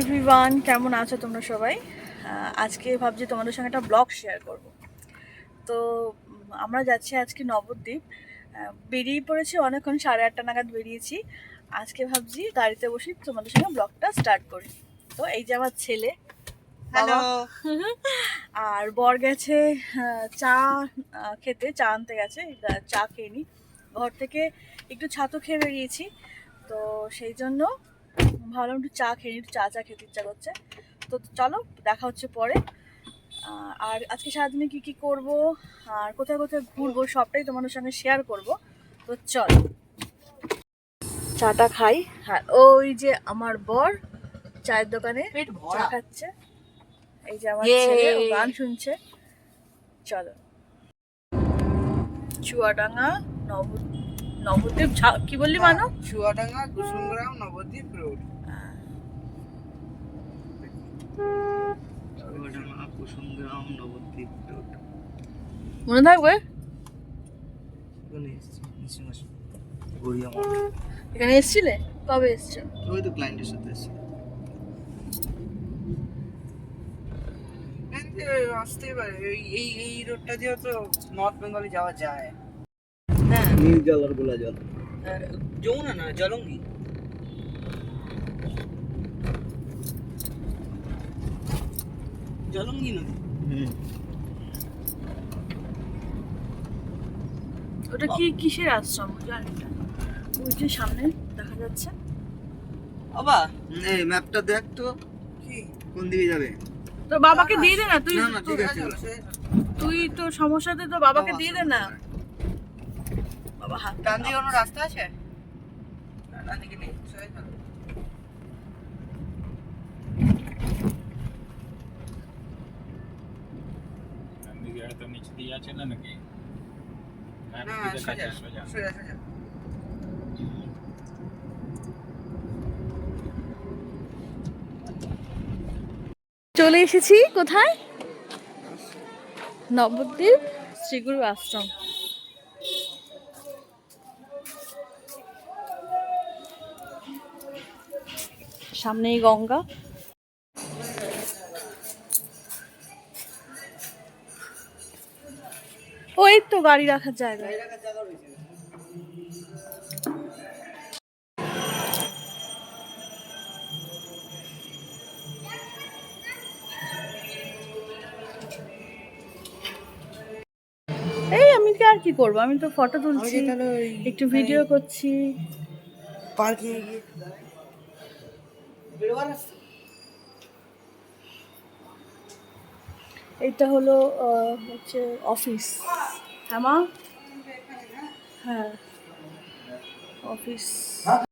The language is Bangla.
এভরিওয়ান, কেমন আছো তোমরা সবাই? আজকে ভাবছি তোমাদের সঙ্গে একটা ব্লগ শেয়ার করব। তো আমরা যাচ্ছি আজকে নবদ্বীপ। বেরিয়ে পড়েছি অনেকক্ষণ, 8:30 নাগাদ বেরিয়েছি। আজকে ভাবছি গাড়িতে বসে তোমাদের সঙ্গে ব্লগটা স্টার্ট করি। তো এই যে আমার ছেলে, হ্যালো, আর বর গেছে চা খেতে, চা আনতে গেছে। চা খেয়ে নি, ঘর থেকে একটু ছাতু খেয়ে বেরিয়েছি। তো সেই জন্য ভাবলাম একটু চা খেয়ে নিই, একটু চা খেতে ইচ্ছা করছে। তো চলো, দেখা হচ্ছে পরে। আর আজকে সারাদিনে কি কি করব আর কোথায় কোথায় ঘুরবো সবটাই তোমাদের সঙ্গে শেয়ার করব। তো চল চাটা খাই। হ্যাঁ, ওই যে আমার বর চায়ের দোকানে চা খাচ্ছে। এই যে আমার ছেলে, ও গান শুনছে। চলো, চুয়াডাঙ্গা নবদ্বীপ কি বললি মানো? চুয়াডাঙ্গা কুসুমগ্রাম নবদ্বীপ রোড। চুয়াডাঙ্গা কুসুমগ্রাম নবদ্বীপ রোড মনে থাকবে? এখানে এসছিলে? কবে এসছো? ওই তো ক্লায়েন্টের সাথে এসেছি। আসতেই পারে, এই রোডটা দিয়ে তো নর্থ বেঙ্গলে যাওয়া যায়। হ্যাঁ, নীল জল আর গোলা জল, যমুনা না, জলঙ্গি। জলঙ্গি নদী। ওটা কি কিসের আশ্রম জানি না। ওই যে সামনে দেখা যাচ্ছে। বাবা, এই ম্যাপটা দেখ তো, কি কোন দিকে যাবে। তো বাবাকে দিয়ে দে না, তুই না ঠিক আছে, তুই তো সমস্যাতে তো বাবাকে দিয়ে দে না। বাবা হাত ডান দিকে কোনো রাস্তা আছে? ডান দিকে নেই, সোজা চলো। ডান দিকে হয়তো নিচে দিয়ে আছে না নাকি? না, সোজা সোজা সোজা। চলে এসেছি কোথায়? নবদ্বীপ শ্রীগুরু আশ্রম। সামনেই গঙ্গা। ওই তো গাড়ি রাখার জায়গা। এই আমি কি আর কি করবো, আমি তো ফটো তুলছি, একটু ভিডিও করছি। পার্কিং এ গিয়ে এইটা হলো হচ্ছে অফিস। হ্যাঁ মা, হ্যাঁ অফিস।